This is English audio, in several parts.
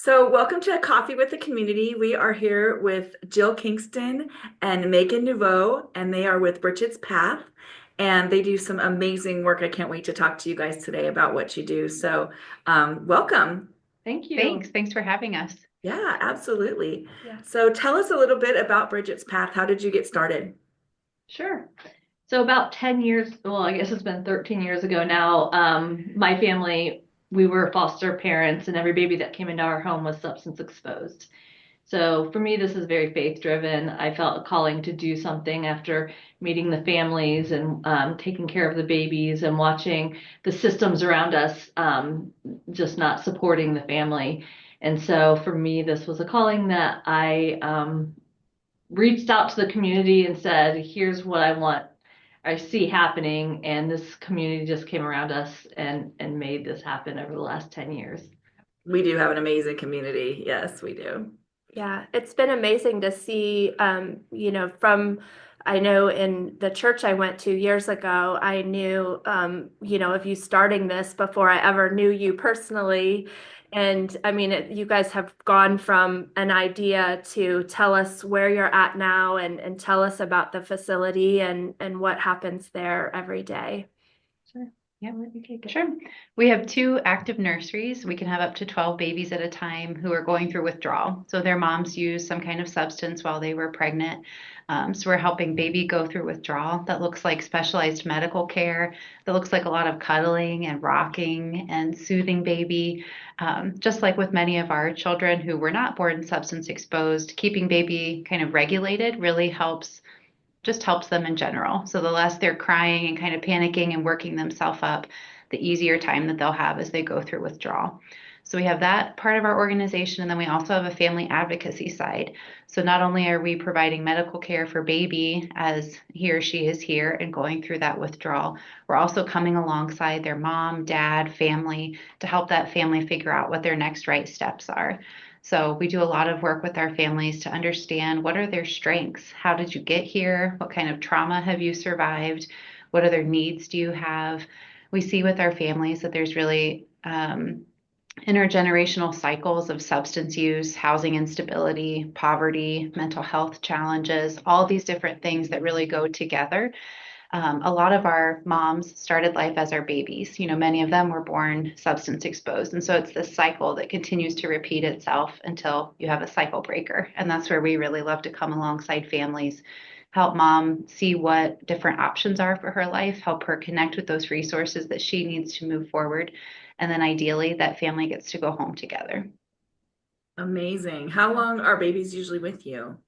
So, welcome to Coffee with the Community. We are here with Jill Kingston and Megan Nouveau, and they are with Brigids Path, and they do some amazing work. I can't wait to talk to you guys today about what you do. So, welcome. Thank you. Thanks for having us. Yeah, absolutely. Yeah. So, tell us a little bit about Brigids Path. How did you get started? Sure. So about 10 years, well, I guess it's been 13 years ago now, my family, we were foster parents and every baby that came into our home was substance exposed. So for me, this is very faith driven. I felt a calling to do something after meeting the families and taking care of the babies and watching the systems around us just not supporting the family. And so for me, this was a calling that I reached out to the community and said, here's what I see happening. And this community just came around us and made this happen over the last 10 years. We do have an amazing community. Yes, we do. Yeah, it's been amazing to see, from I know in the church I went to years ago, I knew, of you starting this before I ever knew you personally. And I mean, you guys have gone from an idea to tell us where you're at now and tell us about the facility and what happens there every day. Sure. Yeah, sure. We have two active nurseries. We can have up to 12 babies at a time who are going through withdrawal. So their moms used some kind of substance while they were pregnant. So we're helping baby go through withdrawal. That looks like specialized medical care. That looks like a lot of cuddling and rocking and soothing baby. Just like with many of our children who were not born substance exposed, keeping baby kind of regulated really just helps them in general. So the less they're crying and kind of panicking and working themselves up, the easier time that they'll have as they go through withdrawal. So we have that part of our organization, and then we also have a family advocacy side. So not only are we providing medical care for baby as he or she is here and going through that withdrawal, we're also coming alongside their mom, dad, family to help that family figure out what their next right steps are. So we do a lot of work with our families to understand what are their strengths? How did you get here? What kind of trauma have you survived? What other needs do you have? We see with our families that there's really intergenerational cycles of substance use, housing instability, poverty, mental health challenges, all these different things that really go together. A lot of our moms started life as our babies. You know, many of them were born substance exposed. And so it's this cycle that continues to repeat itself until you have a cycle breaker. And that's where we really love to come alongside families, help mom see what different options are for her life, help her connect with those resources that she needs to move forward. And then ideally, that family gets to go home together. Amazing. How long are babies usually with you?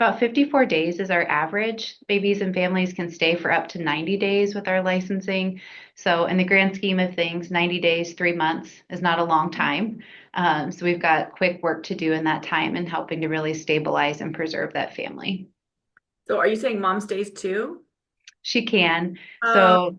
About 54 days is our average. Babies and families can stay for up to 90 days with our licensing. So, in the grand scheme of things, 90 days, 3 months is not a long time. So, we've got quick work to do in that time and helping to really stabilize and preserve that family. So, are you saying mom stays too? She can. Uh, So,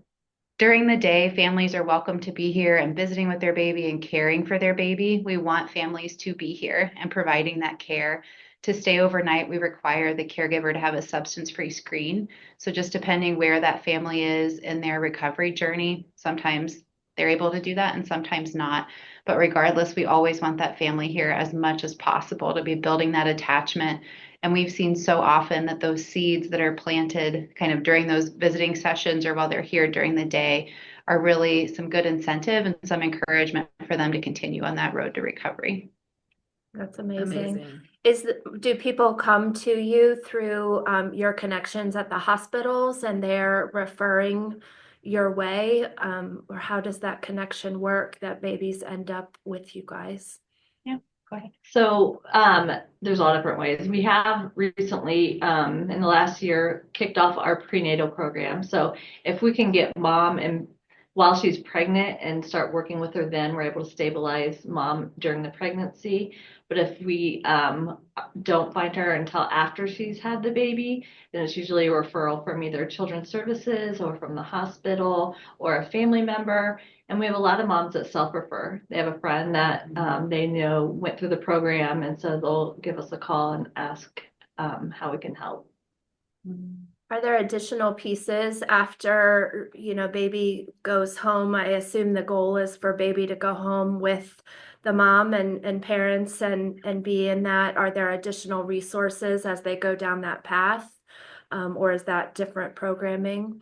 during the day, families are welcome to be here and visiting with their baby and caring for their baby. We want families to be here and providing that care. To stay overnight, we require the caregiver to have a substance-free screen. So just depending where that family is in their recovery journey, sometimes they're able to do that and sometimes not. But regardless, we always want that family here as much as possible to be building that attachment. And we've seen so often that those seeds that are planted kind of during those visiting sessions or while they're here during the day are really some good incentive and some encouragement for them to continue on that road to recovery. That's amazing. amazing. Do people come to you through your connections at the hospitals and they're referring your way? Or how does that connection work that babies end up with you guys? Yeah, go ahead. So there's a lot of different ways. We have recently, in the last year, kicked off our prenatal program. So if we can get mom and while she's pregnant and start working with her, then we're able to stabilize mom during the pregnancy. But if we don't find her until after she's had the baby, then it's usually a referral from either children's services or from the hospital or a family member. And we have a lot of moms that self-refer. They have a friend that they know went through the program, and so they'll give us a call and ask how we can help. Are there additional pieces after, baby goes home? I assume the goal is for baby to go home with the mom and parents and be in that? Are there additional resources as they go down that path? Or is that different programming?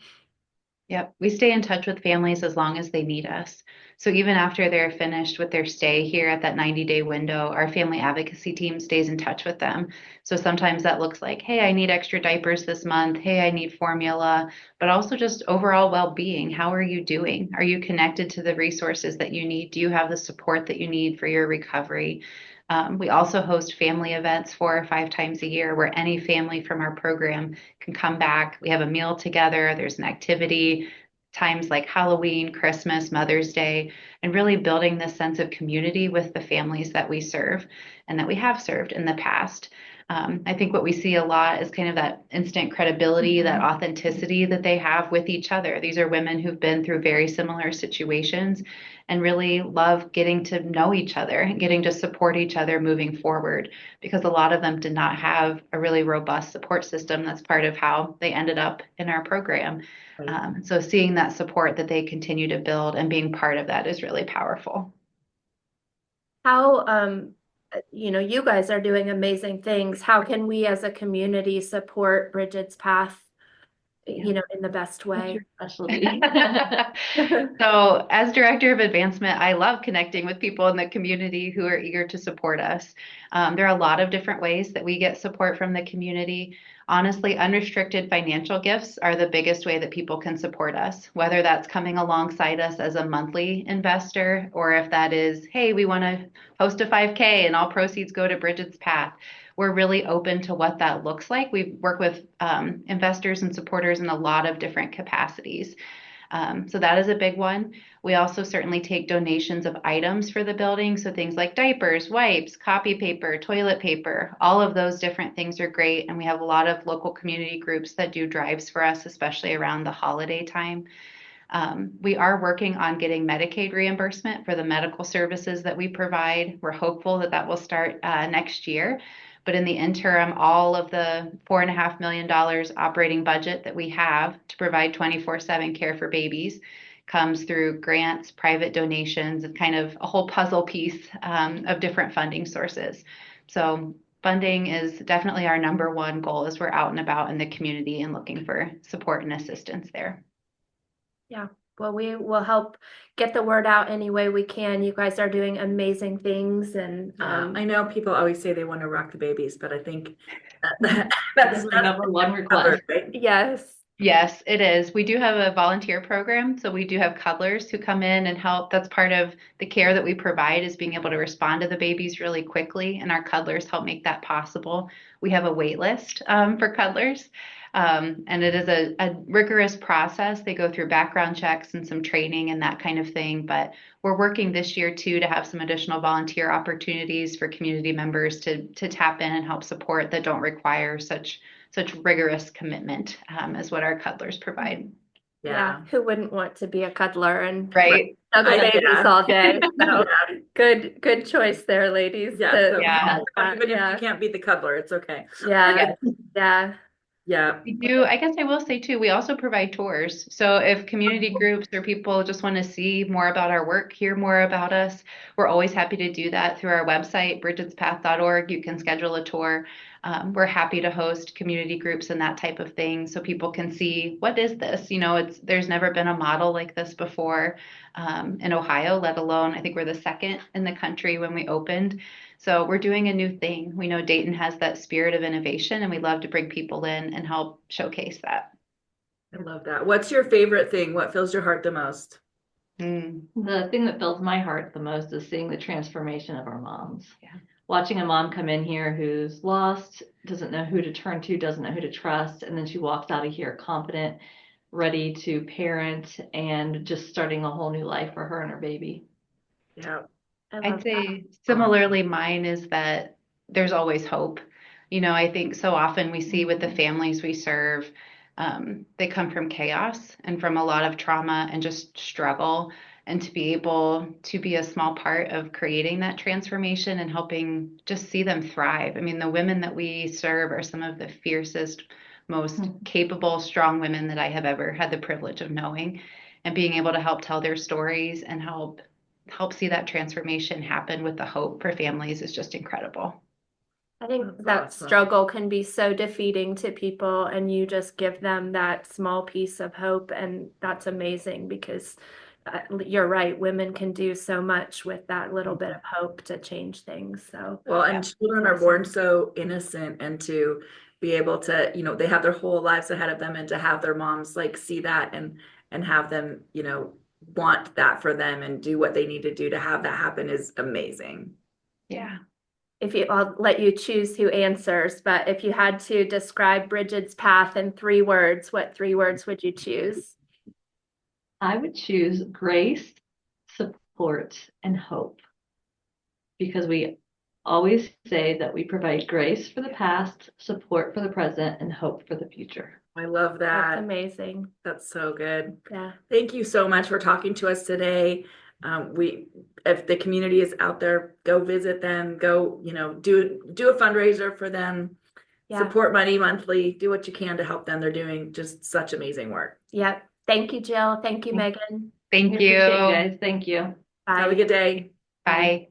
Yep, we stay in touch with families as long as they need us. So even after they're finished with their stay here at that 90-day window, our family advocacy team stays in touch with them. So sometimes that looks like, hey, I need extra diapers this month. Hey, I need formula, but also just overall well-being. How are you doing? Are you connected to the resources that you need? Do you have the support that you need for your recovery? We also host family events 4 or 5 times a year where any family from our program can come back. We have a meal together, there's an activity, times like Halloween, Christmas, Mother's Day, and really building this sense of community with the families that we serve and that we have served in the past. I think what we see a lot is kind of that instant credibility, that authenticity that they have with each other. These are women who've been through very similar situations and really love getting to know each other and getting to support each other moving forward, because a lot of them did not have a really robust support system. That's part of how they ended up in our program. So seeing that support that they continue to build and being part of that is really powerful. How, you guys are doing amazing things. How can we as a community support Brigid's Path, in the best way? Specialty. So as director of advancement, I love connecting with people in the community who are eager to support us. There are a lot of different ways that we get support from the community. Honestly, unrestricted financial gifts are the biggest way that people can support us, whether that's coming alongside us as a monthly investor, or if that is, hey, we want to host a 5K and all proceeds go to Brigid's Path. We're really open to what that looks like. We work with investors and supporters in a lot of different capacities. So that is a big one. We also certainly take donations of items for the building. So things like diapers, wipes, copy paper, toilet paper, all of those different things are great. And we have a lot of local community groups that do drives for us, especially around the holiday time. We are working on getting Medicaid reimbursement for the medical services that we provide. We're hopeful that that will start next year. But in the interim, all of the $4.5 million operating budget that we have to provide 24/7 care for babies comes through grants, private donations, and kind of a whole puzzle piece of different funding sources. So funding is definitely our number one goal as we're out and about in the community and looking for support and assistance there. Yeah, well, we will help get the word out any way we can. You guys are doing amazing things, and I know people always say they want to rock the babies, but I think That's the number one request. right? yes. Yes, it is. We do have a volunteer program. So we do have cuddlers who come in and help. That's part of the care that we provide, is being able to respond to the babies really quickly. And our cuddlers help make that possible. We have a wait list for cuddlers. And it is a rigorous process. They go through background checks and some training and that kind of thing. But we're working this year too to have some additional volunteer opportunities for community members to tap in and help support that don't require such rigorous commitment as what our cuddlers provide. Yeah. Who wouldn't want to be a cuddler and Right. snuggle babies all day? So Yeah. good choice there, ladies. Yeah. Even if Yeah. you can't be the cuddler, it's okay. Yeah. Yeah. Yeah. We do. I guess I will say too, we also provide tours. So if community groups or people just want to see more about our work, hear more about us, we're always happy to do that through our website, brigidspath.org. You can schedule a tour. We're happy to host community groups and that type of thing so people can see, what is this? There's never been a model like this before in Ohio, let alone, I think we're the second in the country when we opened. So we're doing a new thing. We know Dayton has that spirit of innovation, and we love to bring people in and help showcase that. I love that. What's your favorite thing? What fills your heart the most? The thing that fills my heart the most is seeing the transformation of our moms. Yeah. Watching a mom come in here who's lost, doesn't know who to turn to, doesn't know who to trust, and then she walks out of here confident, ready to parent, and just starting a whole new life for her and her baby. Yeah. I'd say similarly, mine is that there's always hope. I think so often we see with the families we serve, they come from chaos and from a lot of trauma and just struggle. And to be able to be a small part of creating that transformation and helping just see them thrive. I mean, the women that we serve are some of the fiercest, most capable, strong women that I have ever had the privilege of knowing, and being able to help tell their stories and help help see that transformation happen with the hope for families is just incredible. I think That's that awesome. struggle can be so defeating to people, and you just give them that small piece of hope, and that's amazing because you're right, women can do so much with that little bit of hope to change things. So, Well, and children are born so innocent, and to be able to, they have their whole lives ahead of them, and to have their moms like see that and have them, want that for them and do what they need to do to have that happen is amazing. Yeah. I'll let you choose who answers, but if you had to describe Brigid's path in 3 words, what 3 words would you choose? I would choose grace, support, and hope, because we always say that we provide grace for the past, support for the present, and hope for the future. I love That's that. amazing. That's so good. Yeah. Thank you so much for talking to us today. If the community is out there, go visit them, go, do a fundraiser for them, Yeah. support Money Monthly, do what you can to help them. They're doing just such amazing work. Yep. Thank you, Jill. Thank you, Meghann. Thank We appreciate you you. guys. Thank you. Bye. Have a good day. Bye.